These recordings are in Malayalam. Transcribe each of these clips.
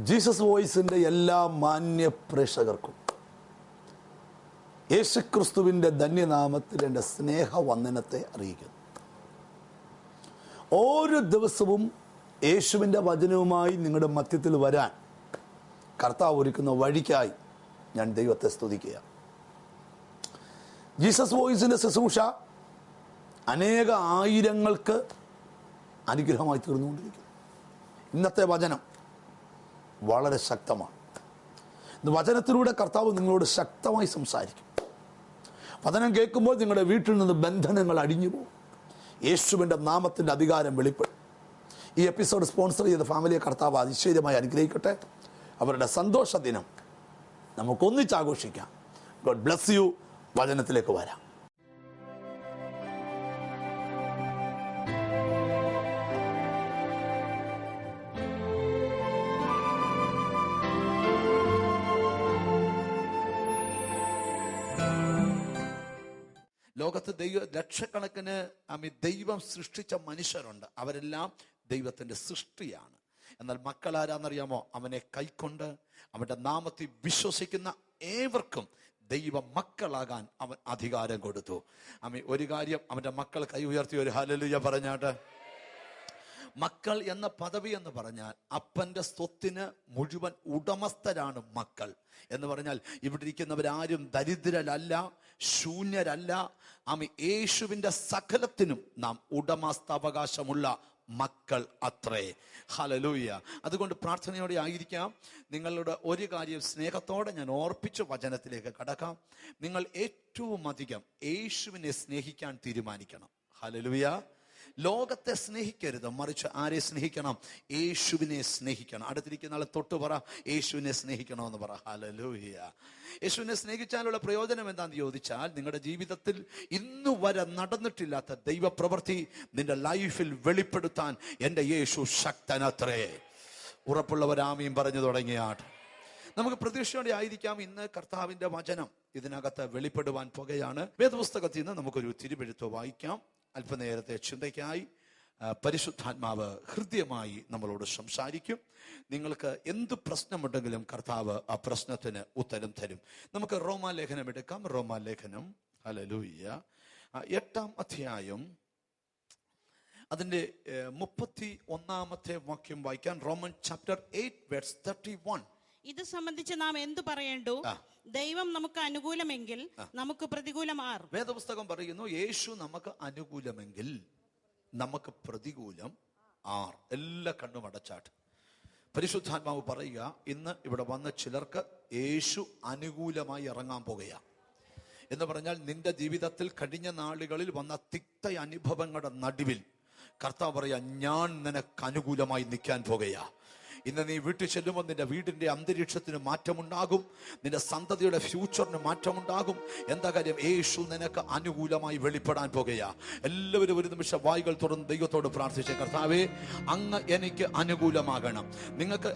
ജീസസ് വോയിസിൻ്റെ എല്ലാ മാന്യ പ്രേക്ഷകർക്കും യേശുക്രിസ്തുവിൻ്റെ ധന്യനാമത്തിൽ എൻ്റെ സ്നേഹവന്ദനത്തെ അറിയിക്കുന്നു. ഓരോ ദിവസവും യേശുവിൻ്റെ വചനവുമായി നിങ്ങളുടെ മധ്യത്തിൽ വരാൻ കർത്താവ് ഒരുക്കുന്ന വഴിക്കായി ഞാൻ ദൈവത്തെ സ്തുതിക്കുക. ജീസസ് വോയിസിൻ്റെ ശുശ്രൂഷ അനേക ആയിരങ്ങൾക്ക് അനുഗ്രഹമായി തീർന്നുകൊണ്ടിരിക്കുന്നു. ഇന്നത്തെ വചനം വളരെ ശക്തമാണ്. ഇന്ന് വചനത്തിലൂടെ കർത്താവ് നിങ്ങളോട് ശക്തമായി സംസാരിക്കും. വചനം കേൾക്കുമ്പോൾ നിങ്ങളുടെ വീട്ടിൽ നിന്ന് ബന്ധനങ്ങൾ അടിഞ്ഞു പോകും. യേശുവിൻ്റെ നാമത്തിൻ്റെ അധികാരം വെളിപ്പെടും. ഈ എപ്പിസോഡ് സ്പോൺസർ ചെയ്ത ഫാമിലിയെ കർത്താവ് അതിശയമായി അനുഗ്രഹിക്കട്ടെ. അവരുടെ സന്തോഷ ദിനം നമുക്കൊന്നിച്ച് ആഘോഷിക്കാം. God bless you. വചനത്തിലേക്ക് വരാം. ലോകത്ത് ലക്ഷക്കണക്കിന് ദൈവം സൃഷ്ടിച്ച മനുഷ്യരുണ്ട്. അവരെല്ലാം ദൈവത്തിൻ്റെ സൃഷ്ടിയാണ്. എന്നാൽ മക്കൾ ആരാന്നറിയാമോ? അവനെ കൈക്കൊണ്ട് അവൻ്റെ നാമത്തിൽ വിശ്വസിക്കുന്ന ഏവർക്കും ദൈവ മക്കളാകാൻ അവൻ അധികാരം കൊടുത്തു. ഒരു കാര്യം, അവൻ്റെ മക്കൾ കൈ ഉയർത്തി ഒരു ഹല്ലേലൂയ പറഞ്ഞാട്ട്. മക്കൾ എന്ന പദവി എന്ന് പറഞ്ഞാൽ അപ്പൻ്റെ സ്വത്തിന് മുഴുവൻ ഉടമസ്ഥരാണ് മക്കൾ എന്ന് പറഞ്ഞാൽ. ഇവിടെ ഇരിക്കുന്നവരാരും ദരിദ്രരല്ല, ശൂന്യരല്ല. യേശുവിൻ്റെ സകലത്തിനും നാം ഉടമസ്ഥാവകാശമുള്ള മക്കൾ അത്രേ. ഹല്ലേലൂയ. അതുകൊണ്ട് പ്രാർത്ഥനയോടെ ആയിരിക്കാം. നിങ്ങളുടെ ഒരു കാര്യം സ്നേഹത്തോടെ ഞാൻ ഓർപ്പിച്ച് വചനത്തിലേക്ക് കടക്കാം. നിങ്ങൾ ഏറ്റവും അധികം യേശുവിനെ സ്നേഹിക്കാൻ തീരുമാനിക്കണം. ഹല്ലേലൂയ. ലോകത്തെ സ്നേഹിക്കരുത്, മറിച്ച് ആരെ സ്നേഹിക്കണം? യേശുവിനെ സ്നേഹിക്കണം. അടുത്തിരിക്കുന്ന ആളെ തൊട്ട് പറ, യേശുവിനെ സ്നേഹിക്കണമെന്ന് പറ. ഹല്ലേലൂയ. യേശുവിനെ സ്നേഹിച്ചാലുള്ള പ്രയോജനം എന്താണെന്ന് ചോദിച്ചാൽ, നിങ്ങളുടെ ജീവിതത്തിൽ ഇന്നു വരെ നടന്നിട്ടില്ലാത്ത ദൈവപ്രവൃത്തി നിന്റെ ലൈഫിൽ വെളിപ്പെടുത്താൻ എൻ്റെ യേശു ശക്തനത്രേ. ഉറപ്പുള്ളവരാമീൻ പറഞ്ഞു തുടങ്ങിയാട്ട് നമുക്ക് പ്രതീക്ഷയോടെ ആയിരിക്കാം. ഇന്ന് കർത്താവിൻ്റെ വചനം ഇതിനകത്ത് വെളിപ്പെടുവാൻ പോകുകയാണ്. വേദപുസ്തകത്തിൽ നിന്ന് നമുക്കൊരു തിരുവെഴുത്ത് വായിക്കാം. അല്പനേരത്തെ ചിന്തയ്ക്കായി പരിശുദ്ധാത്മാവ് ഹൃദ്യമായി നമ്മളോട് സംസാരിക്കും. നിങ്ങൾക്ക് എന്ത് പ്രശ്നമുണ്ടെങ്കിലും കർത്താവ് ആ പ്രശ്നത്തിന് ഉത്തരം തരും. നമുക്ക് റോമാലേഖനം എടുക്കാം. റോമാലേഖനം ഹല്ലേലൂയ 8-ാം അധ്യായം അതിൻ്റെ 31-ാമത്തെ വാക്യം വായിക്കാൻ. Roman chapter 8 verse 31. ഇത് സംബന്ധിച്ച് നാം എന്തു പറയേണ്ടു? ദൈവം നമുക്ക് അനുകൂലമെങ്കിൽ നമുക്ക് പ്രതികൂലം ആർ? വേദപുസ്തകം പറയുന്നു, യേശു നമുക്ക് അനുകൂലമെങ്കിൽ നമുക്ക് പ്രതികൂലം ആർ? എല്ലാ കണ്ണും അടച്ചാട്ട് പരിശുദ്ധാത്മാവ് പറയുക, ഇന്ന് ഇവിടെ വന്ന ചിലർക്ക് യേശു അനുകൂലമായി ഇറങ്ങാൻ പോകുകയാണ് എന്ന് പറഞ്ഞാൽ, നിന്റെ ജീവിതത്തിൽ കഴിഞ്ഞ നാളുകളിൽ വന്ന തിക്ത അനുഭവങ്ങളുടെ നടുവിൽ കർത്താവ് പറയാ, ഞാൻ നിനക്ക് അനുകൂലമായി നിൽക്കാൻ പോകുകയാ. ഇന്ന് നീ വീട്ടിൽ ചെല്ലുമ്പോൾ നിന്റെ വീടിൻ്റെ അന്തരീക്ഷത്തിന് മാറ്റമുണ്ടാകും, നിന്റെ സന്തതിയുടെ ഫ്യൂച്ചറിന് മാറ്റമുണ്ടാകും. എന്താ കാര്യം? യേശു നിനക്ക് അനുകൂലമായി വെളിപ്പെടാൻ പോകുകയാ. എല്ലാവരും ഒരു നിമിഷം വായികൾ തുറന്ന് ദൈവത്തോട് പ്രാർത്ഥിച്ചേ, കർത്താവേ അങ്ങ് എനിക്ക് അനുകൂലമാകണം. നിങ്ങൾക്ക്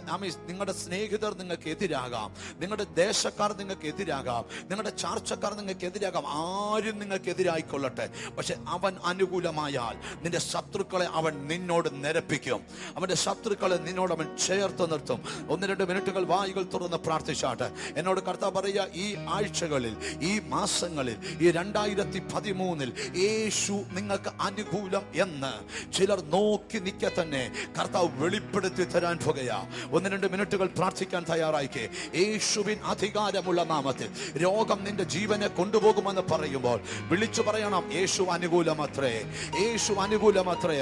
നിങ്ങളുടെ സ്നേഹിതർ നിങ്ങൾക്ക് എതിരാകാം, നിങ്ങളുടെ ദേശക്കാർ നിങ്ങൾക്ക് എതിരാകാം, നിങ്ങളുടെ ചാർച്ചക്കാർ നിങ്ങൾക്ക് എതിരാകാം, ആരും നിങ്ങൾക്ക് എതിരായിക്കൊള്ളട്ടെ. പക്ഷെ അവൻ അനുകൂലമായാൽ നിന്റെ ശത്രുക്കളെ അവൻ നിന്നോട് നിരപ്പിക്കും. അവന്റെ ശത്രുക്കളെ നിന്നോട് അവൻ ചേർത്ത് നിർത്തും. 1-2 മിനിറ്റുകൾ വായികൾ തുറന്ന് പ്രാർത്ഥിച്ചാട്ട് എന്നോട് കർത്താവ് പറയുക, ഈ ആഴ്ചകളിൽ, ഈ മാസങ്ങളിൽ, ഈ 2013 യേശു നിങ്ങൾക്ക് അനുകൂലം എന്ന് ചിലർ നോക്കി നിൽക്കെ തന്നെ കർത്താവ് വെളിപ്പെടുത്തി തരാൻ പോകുകയാ. 1-2 മിനിറ്റുകൾ പ്രാർത്ഥിക്കാൻ തയ്യാറായിക്കേ. യേശുവിൻ അധികാരമുള്ള നാമത്തിൽ രോഗം നിന്റെ ജീവനെ കൊണ്ടുപോകുമെന്ന് പറയുമ്പോൾ വിളിച്ചു പറയണം, യേശു അനുകൂലമത്രേ, യേശു അനുകൂലമത്രേ.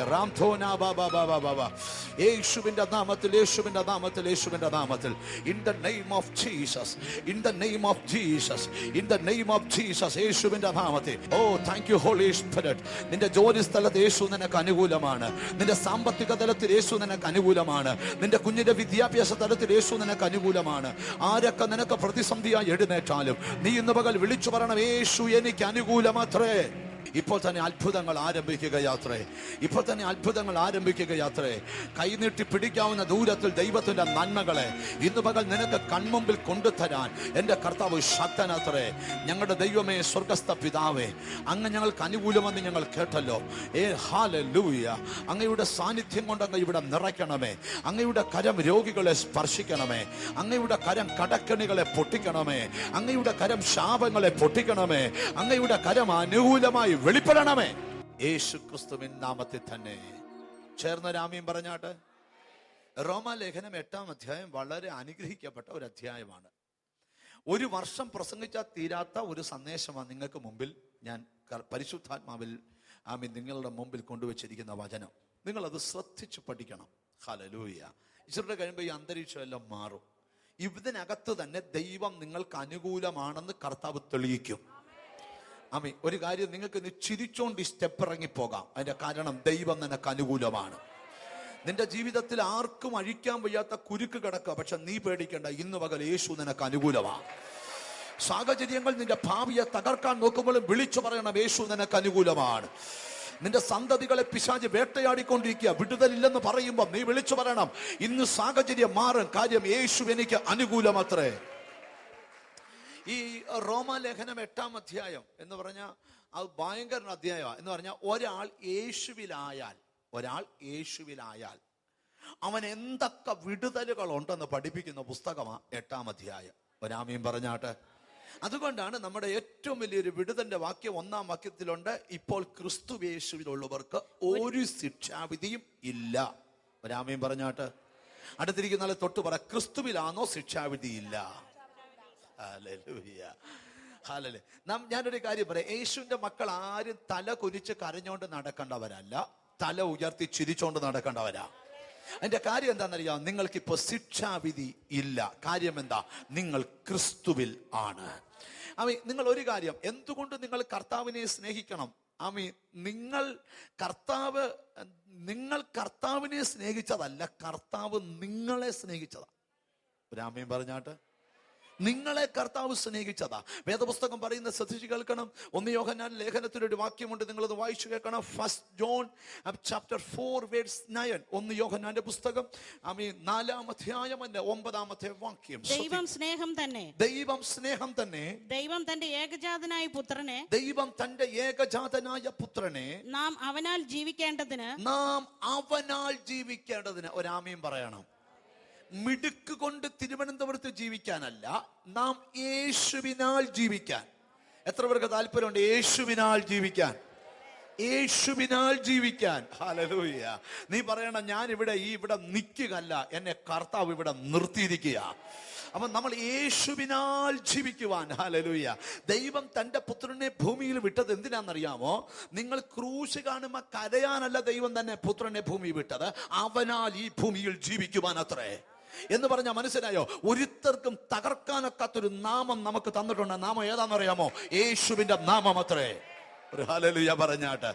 യേശുവിന്റെ നാമത്തിൽ, യേശുവിന്റെ നാമത്തിൽ, യേശുവിന്റെ നാമത്തിൽ. In the name of Jesus, in the name of Jesus, in the name of Jesus, യേശുവിന്റെ നാമത്തിൽ. ഓ താങ്ക് യു ഹോളി സ്പിരിറ്റ്. നിന്റെ ജോലി സ്ഥലത്ത് യേശു നിനക്ക് അനുകൂലമാണ്. നിന്റെ സാമ്പത്തിക തലത്തിൽ യേശു നിനക്ക് അനുകൂലമാണ്. നിന്റെ കുഞ്ഞിന്റെ വിദ്യാഭ്യാസ തലത്തിൽ യേശു നിനക്ക് അനുകൂലമാണ്. ആരൊക്കെ നിനക്ക് പ്രതിസന്ധിയായി എഴുന്നേറ്റാലും നീ ഇന്ന് പകൽ വിളിച്ചു പറയണം, യേശു എനിക്ക് അനുകൂലമത്രേ. ഇപ്പോൾ തന്നെ അത്ഭുതങ്ങൾ ആരംഭിക്കുകയാത്രേ. ഇപ്പോൾ തന്നെ അത്ഭുതങ്ങൾ ആരംഭിക്കുകയാത്രേ. കൈനീട്ടി പിടിക്കാവുന്ന ദൂരത്തിൽ ദൈവത്തിന്റെ നന്മകളെ ഇന്ന് പകൽ നിനക്ക് കൺമുമ്പിൽ കൊണ്ടുതരാൻ എൻ്റെ കർത്താവ് ശക്തനാത്രേ. ഞങ്ങളുടെ ദൈവമേ, സ്വർഗസ്ഥ പിതാവേ, അങ്ങ് ഞങ്ങൾക്ക് അനുകൂലമെന്ന് ഞങ്ങൾ കേട്ടല്ലോ. ഹല്ലേലൂയ. അങ്ങയുടെ സാന്നിധ്യം കൊണ്ട് അങ്ങ് ഇവിടെ നിറയ്ക്കണമേ. അങ്ങയുടെ കരം രോഗികളെ സ്പർശിക്കണമേ. അങ്ങയുടെ കരം കടക്കണികളെ പൊട്ടിക്കണമേ. അങ്ങയുടെ കരം ശാപങ്ങളെ പൊട്ടിക്കണമേ. അങ്ങയുടെ കരം അനുകൂലമായി വെളിപ്പെടണമേ. യേശു ക്രിസ്തുവിൻ നാമത്തിൽ തന്നെ. ചേർന്നൊരാമീൻ പറഞ്ഞാട്ട്. റോമാലേഖനം 8-ാം അധ്യായം വളരെ അനുഗ്രഹിക്കപ്പെട്ട ഒരു അധ്യായമാണ്. ഒരു വർഷം പ്രസംഗിച്ചാൽ തീരാത്ത ഒരു സന്ദേശമാണ് നിങ്ങൾക്ക് മുമ്പിൽ ഞാൻ പരിശുദ്ധാത്മാവിൽ നിങ്ങളുടെ മുമ്പിൽ കൊണ്ടുവച്ചിരിക്കുന്ന വചനം. നിങ്ങളത് ശ്രദ്ധിച്ച് പഠിക്കണം. ഹല്ലേലൂയ. ഇച്ചിരി കഴിയുമ്പോൾ ഈ അന്തരീക്ഷം എല്ലാം മാറും. ഇതിനകത്ത് തന്നെ ദൈവം നിങ്ങൾക്ക് അനുകൂലമാണെന്ന് കർത്താവ് തെളിയിക്കും. ഒരു കാര്യം നിങ്ങൾക്ക് ചിരിച്ചോണ്ട് ഈ സ്റ്റെപ്പ് ഇറങ്ങിപ്പോകാം. അതിന്റെ കാരണം ദൈവം നിനക്ക് അനുകൂലമാണ്. നിന്റെ ജീവിതത്തിൽ ആർക്കും അഴിക്കാൻ വയ്യാത്ത കുരുക്ക് കിടക്കുക, പക്ഷെ നീ പേടിക്കണ്ട. ഇന്ന് പകൽ യേശു നിനക്ക് അനുകൂലമാണ്. സാഹചര്യങ്ങൾ നിന്റെ ഭാവിയെ തകർക്കാൻ നോക്കുമ്പോഴും വിളിച്ചു പറയണം, യേശു നിനക്ക് അനുകൂലമാണ്. നിന്റെ സന്തതികളെ പിശാച് വേട്ടയാടിക്കൊണ്ടിരിക്കുക, വിടുതലില്ലെന്ന് പറയുമ്പോൾ നീ വിളിച്ചു പറയണം, ഇന്ന് സാഹചര്യം മാറും, കാര്യം യേശു എനിക്ക് അനുകൂലമത്രേ. ഈ റോമാലേഖനം 8-ാം അധ്യായം എന്ന് പറഞ്ഞാൽ അത് ഭയങ്കര അധ്യായമാണ്. എന്ന് പറഞ്ഞാൽ ഒരാൾ യേശുവിലായാൽ അവൻ എന്തൊക്കെ വിടുതലുകൾ ഉണ്ടെന്ന് പഠിപ്പിക്കുന്ന പുസ്തകമാണ് 8-ാം അധ്യായം. ഒരാമീൻ പറഞ്ഞാട്ടെ. അതുകൊണ്ടാണ് നമ്മുടെ ഏറ്റവും വലിയൊരു വിടുതലിന്റെ വാക്യം 1-ാം വാക്യത്തിലുണ്ട്, ഇപ്പോൾ ക്രിസ്തു യേശുവിലുള്ളവർക്ക് ഒരു ശിക്ഷാവിധിയും ഇല്ല. ഒരാമീൻ പറഞ്ഞാട്ടെ. അടുത്തിരിക്കുന്ന ആളെ തൊട്ട് പറ, ക്രിസ്തുവിലാണോ ശിക്ഷാവിധി ഇല്ല? ഞാനൊരു കാര്യം പറയാം. യേശുവിന്റെ മക്കൾ ആരും തല കുനിച്ച് കരഞ്ഞോണ്ട് നടക്കേണ്ടവരല്ല, തല ഉയർത്തി ചിരിച്ചോണ്ട് നടക്കേണ്ടവരാ. അതിന്റെ കാര്യം എന്താണെന്നറിയാം? നിങ്ങൾക്കിപ്പോ ശിക്ഷാവിധി ഇല്ല. കാര്യം എന്താ? നിങ്ങൾ ക്രിസ്തുവിൽ ആണ്. നിങ്ങൾ ഒരു കാര്യം, എന്തുകൊണ്ട് നിങ്ങൾ കർത്താവിനെ സ്നേഹിക്കണം? നിങ്ങൾ കർത്താവിനെ സ്നേഹിച്ചതല്ല, കർത്താവ് നിങ്ങളെ സ്നേഹിച്ചതാ. ഒരാമീൻ പറഞ്ഞാട്ട്. നിങ്ങളെ കർത്താവ് സ്നേഹിച്ചതാ. വേദപുസ്തകം പറയുന്ന ശ്രദ്ധിച്ച് കേൾക്കണം. 1 യോഹന്നാൻ ലേഖനത്തിലൊരു വാക്യമുണ്ട്, നിങ്ങളത് വായിച്ചു കേൾക്കണം. 1 John chapter 4 verse 9. 1 യോഹന്നാന്റെ പുസ്തകം 4-ാം അധ്യായം 9-ാമത്തെ വാക്യം. ദൈവം സ്നേഹം തന്നെ. ദൈവം സ്നേഹം തന്നെ. ദൈവം തന്റെ ഏകജാതനായ പുത്രനെ നാം അവനാൽ ജീവിക്കേണ്ടതിന് ഒരാമീൻ പറയണം. മിടുക്ക് കൊണ്ട് തിരുവനന്തപുരത്ത് ജീവിക്കാനല്ല, നാം യേശുവിനാൽ ജീവിക്കാൻ. എത്ര പേർക്ക് താല്പര്യമുണ്ട് യേശുവിനാൽ ജീവിക്കാൻ? യേശുവിനാൽ ജീവിക്കാൻ. ഹല്ലേലൂയ. നീ പറയണം, ഞാൻ ഇവിടെ നിൽക്കുകയല്ല, എന്നെ കർത്താവ് ഇവിടെ നിർത്തിയിരിക്കുക. അപ്പൊ നമ്മൾ യേശുവിനാൽ ജീവിക്കുവാൻ. ഹല്ലേലൂയ. ദൈവം തന്റെ പുത്രനെ ഭൂമിയിൽ വിട്ടത് എന്തിനാണെന്നറിയാമോ? നിങ്ങൾ ക്രൂശ് കാണുമ്പോ കരയാനല്ല ദൈവം തന്നെ പുത്രനെ ഭൂമി വിട്ടത്, അവനാൽ ഈ ഭൂമിയിൽ ജീവിക്കുവാൻ അത്രേ. എന്ന് പറഞ്ഞാൽ മനസ്സിലായോ? ഒരുത്തർക്കും തകർക്കാനൊക്കാത്തൊരു നാമം നമുക്ക് തന്നിട്ടുണ്ട്. നാമം ഏതാണെന്നറിയാമോ? യേശുവിന്റെ നാമം അത്രേ. ഒരു ഹല്ലേലൂയ പറഞ്ഞാട്ട്.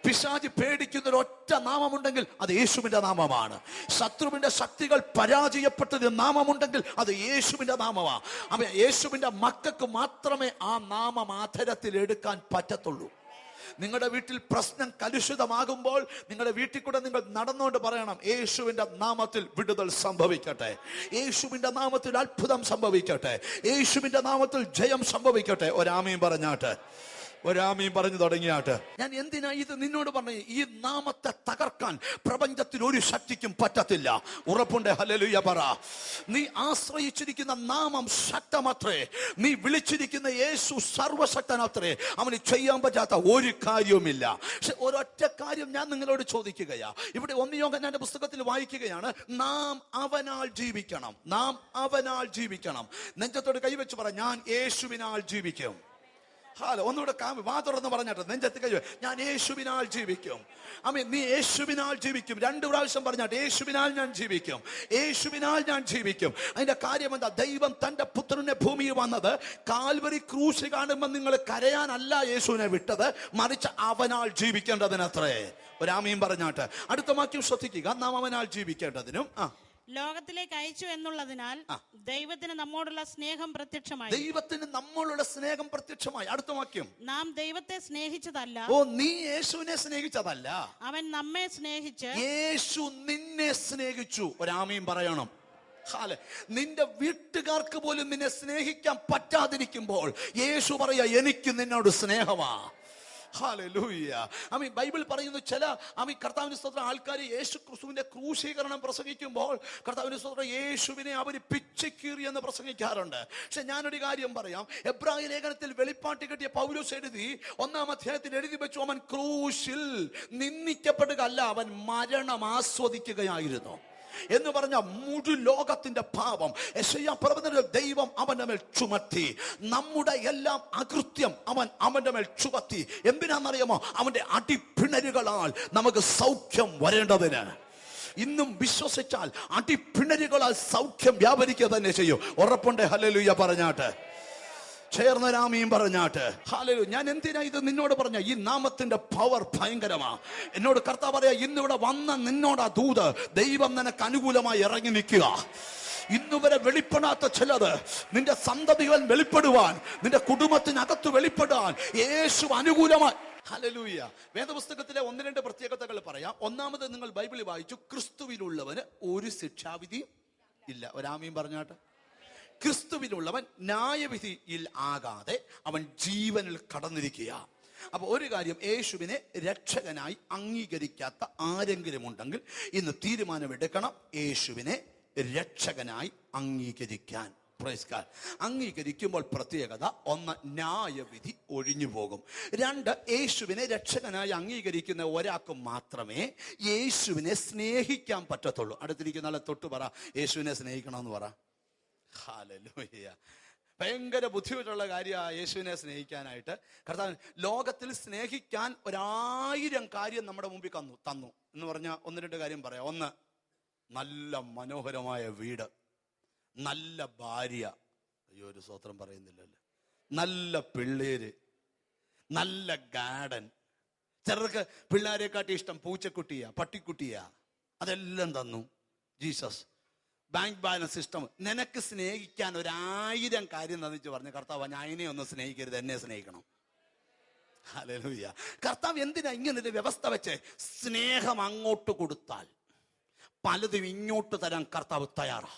പിശാച് പേടിക്കുന്ന ഒരു ഒറ്റ നാമമുണ്ടെങ്കിൽ അത് യേശുവിന്റെ നാമമാണ്. ശത്രുവിന്റെ ശക്തികൾ പരാജയപ്പെട്ടൊരു നാമമുണ്ടെങ്കിൽ അത് യേശുവിന്റെ നാമമാണ്. അവൻ യേശുവിന്റെ മക്കൾക്ക് മാത്രമേ ആ നാമം ആധരത്തിൽ എടുക്കാൻ പറ്റത്തുള്ളൂ. നിങ്ങളുടെ വീട്ടിൽ പ്രശ്നം കലുഷിതമാകുമ്പോൾ നിങ്ങളുടെ വീട്ടിൽ കൂടെ നിങ്ങൾ നടന്നുകൊണ്ട് പറയണം, യേശുവിന്റെ നാമത്തിൽ വിടുതൽ സംഭവിക്കട്ടെ, യേശുവിന്റെ നാമത്തിൽ അത്ഭുതം സംഭവിക്കട്ടെ, യേശുവിന്റെ നാമത്തിൽ ജയം സംഭവിക്കട്ടെ. ഒരാമീൻ പറഞ്ഞാട്ടെ. ഒരാമീൻ പറഞ്ഞു തുടങ്ങിയാട്ട്. ഞാൻ എന്തിനാ ഇത് നിന്നോട് പറഞ്ഞു? ഈ നാമത്തെ തകർക്കാൻ പ്രപഞ്ചത്തിൽ ഒരു ശക്തിക്കും പറ്റത്തില്ല. ഉറപ്പുണ്ട്? ഹല്ലേലൂയ പറ. നീ ആശ്രയിച്ചിരിക്കുന്ന നാമം ശക്തമത്രേ. നീ വിളിച്ചിരിക്കുന്ന യേശു സർവശക്തനത്രേ. അവന് ചെയ്യാൻ പറ്റാത്ത ഒരു കാര്യവുമില്ല. പക്ഷെ ഒരൊറ്റ കാര്യം ഞാൻ നിങ്ങളോട് ചോദിക്കുകയാ. ഇവിടെ 1 യോഹന്നാന്റെ പുസ്തകത്തിൽ വായിക്കുകയാണ്, നാം അവനാൽ ജീവിക്കണം. നാം അവനാൽ ജീവിക്കണം. നെഞ്ചത്തോട് കൈവച്ച് പറ, ഞാൻ യേശുവിനാൽ ജീവിക്കും. ഒന്നുകൂടെ വാ തുറന്ന് പറഞ്ഞാട്ടെ, നെഞ്ചത്ത് കഴിവ്, ഞാൻ യേശുവിനാൽ ജീവിക്കും. നീ യേശുവിനാൽ ജീവിക്കും. 2 പ്രാവശ്യം പറഞ്ഞാട്ടെ, യേശുവിനാൽ ഞാൻ ജീവിക്കും, യേശുവിനാൽ ഞാൻ ജീവിക്കും. അതിന്റെ കാര്യം എന്താ? ദൈവം തന്റെ പുത്രനെ ഭൂമിയിൽ വന്നത് കാൽവരി ക്രൂശ് കാണുമ്പോൾ നിങ്ങൾ കരയാനല്ല യേശുവിനെ വിട്ടത്, മറിച്ച് അവനാൽ ജീവിക്കേണ്ടതിനത്രേ. ഒരാമീൻ പറഞ്ഞാട്ടെ. അടുത്ത വാക്യം ശ്രദ്ധിക്കുക, നാം അവനാൽ ജീവിക്കേണ്ടതിനും ലോകത്തിലേക്ക് അയച്ചു എന്നുള്ളതിനാൽ ദൈവത്തിന് നമ്മോടുള്ള സ്നേഹം പ്രത്യക്ഷമായി. ദൈവത്തിന് നമ്മളുള്ള സ്നേഹം പ്രത്യക്ഷമായി. അടുത്ത വാക്യം, നാം ദൈവത്തെ സ്നേഹിച്ചതല്ല, ഓ നീ യേശുവിനെ സ്നേഹിച്ചതല്ല, അവൻ നമ്മെ സ്നേഹിച്ച്. യേശു നിന്നെ സ്നേഹിച്ചു. ഒരാമീൻ പറയണം. നിന്റെ വീട്ടുകാർക്ക് പോലും നിന്നെ സ്നേഹിക്കാൻ പറ്റാതിരിക്കുമ്പോൾ യേശു പറയാ എനിക്ക് നിന്നോട് സ്നേഹമാ. ഹല്ലേലൂയ. ബൈബിൾ പറയുന്നു ചില കർത്താവിന്റെ സ്തോത്രം ആൾക്കാർ യേശു ക്രിസ്തുവിന്റെ ക്രൂശീകരണം പ്രസംഗിക്കുമ്പോൾ കർത്താവിന്റെ സ്തോത്രം യേശുവിനെ അവർ പിച്ചക്കീറി എന്ന് പ്രസംഗിക്കാറുണ്ട്. പക്ഷെ ഞാനൊരു കാര്യം പറയാം. എബ്രായ ലേഖനത്തിൽ വെളിപ്പാട്ട് കിട്ടിയ പൗലോസ് എഴുതി 1-ാം അധ്യായത്തിൽ എഴുതി വെച്ചു, അവൻ ക്രൂശിൽ നിന്ദിക്കപ്പെടുക അല്ല, അവൻ മരണം ആസ്വദിക്കുകയായിരുന്നു എന്ന് പറഞ്ഞ മുഴു ലോകത്തിന്റെ പാപം യെശയ്യാ പ്രവചനത്തിൽ ദൈവം അവന്റെ മേൽ ചുമത്തി. നമ്മുടെ എല്ലാം അകൃത്യം അവന്റെ മേൽ ചുമത്തി. എന്തിനാണെന്നറിയാമോ? അവന്റെ അടിപ്പിണരുകളാൽ നമുക്ക് സൗഖ്യം വരേണ്ടതിന്. ഇന്നും വിശ്വസിച്ചാൽ അടിപ്പിണരുകളാൽ സൗഖ്യം വ്യാപരിക്കുക തന്നെ ചെയ്യും. ഉറപ്പുണ്ട്. ഹല്ലേലൂയ പറഞ്ഞാട്ട്, ചേർന്നൊരാമീൻ പറഞ്ഞാട്ട്. ഹല്ലേലൂയ. ഞാൻ എന്തിനാ ഇത് നിന്നോട് പറഞ്ഞ? ഈ നാമത്തിന്റെ പവർ ഭയങ്കരമാ. എന്നോട് കർത്താവ് പറയാ, ഇന്നിവിടെ വന്ന നിന്നോടാ ദൂത്. ദൈവം നിനക്ക് അനുകൂലമായി ഇറങ്ങി നിൽക്കുക. ഇന്നുവരെ വെളിപ്പെടാത്ത ചിലത് നിന്റെ സന്തതികൾ വെളിപ്പെടുവാൻ, നിന്റെ കുടുംബത്തിനകത്ത് വെളിപ്പെടാൻ യേശു അനുകൂലമായി. ഹല്ലേലൂയ. വേദപുസ്തകത്തിലെ 1-2 പ്രത്യേകതകൾ പറയാം. ഒന്നാമത്, നിങ്ങൾ ബൈബിളിൽ വായിച്ചു, ക്രിസ്തുവിലുള്ളവന് ഒരു ശിക്ഷാവിധി ഇല്ല. ഒരാമീൻ പറഞ്ഞാട്ട്. ക്രിസ്തുവിലുള്ളവൻ ന്യായവിധിയിൽ ആകാതെ അവൻ ജീവനിൽ കടന്നിരിക്കുക. അപ്പൊ ഒരു കാര്യം, യേശുവിനെ രക്ഷകനായി അംഗീകരിക്കാത്ത ആരെങ്കിലും ഉണ്ടെങ്കിൽ ഇന്ന് തീരുമാനമെടുക്കണം, യേശുവിനെ രക്ഷകനായി അംഗീകരിക്കാൻ. Praise God. അംഗീകരിക്കുമ്പോൾ പ്രത്യേകത, 1, ന്യായവിധി ഒഴിഞ്ഞു പോകും. 2, യേശുവിനെ രക്ഷകനായി അംഗീകരിക്കുന്ന ഒരാൾക്ക് മാത്രമേ യേശുവിനെ സ്നേഹിക്കാൻ പറ്റത്തുള്ളൂ. അടുത്തിരിക്കുന്ന ആളെ തൊട്ട് പറ, യേശുവിനെ സ്നേഹിക്കണമെന്ന് പറ. ഹല്ലേലൂയ. ഭയങ്കര ബുദ്ധിമുട്ടുള്ള കാര്യമാണ് യേശുവിനെ സ്നേഹിക്കാനായിട്ട്. കർത്താവ് ലോകത്തിൽ സ്നേഹിക്കാൻ 1000 കാര്യം നമ്മുടെ മുമ്പിൽ തന്നു എന്ന് പറഞ്ഞാൽ 1-2 കാര്യം പറയാം. 1, നല്ല മനോഹരമായ വീട്, നല്ല ഭാര്യ, അയ്യോ ഒരു സ്വത്രം പറയുന്നില്ലല്ലോ, നല്ല പിള്ളേര്, നല്ല ഗാർഡൻ. ചിലർക്ക് പിള്ളേരെക്കാട്ടി ഇഷ്ടം പൂച്ചക്കുട്ടിയാ, പട്ടിക്കുട്ടിയാ. അതെല്ലാം തന്നു ജീസസ്. Bank balance system. നിനക്ക് സ്നേഹിക്കാൻ 1000 കാര്യം തന്നിച്ച് പറഞ്ഞു കർത്താവ്, ഞാൻ അതിനെ ഒന്നും സ്നേഹിക്കരുത്, എന്നെ സ്നേഹിക്കണം. ഹല്ലേലൂയ. കർത്താവ് എന്തിനാ ഇങ്ങനൊരു വ്യവസ്ഥ വെച്ച്? സ്നേഹം അങ്ങോട്ട് കൊടുത്താൽ പലതും ഇങ്ങോട്ട് തരാൻ കർത്താവ് തയ്യാറാ.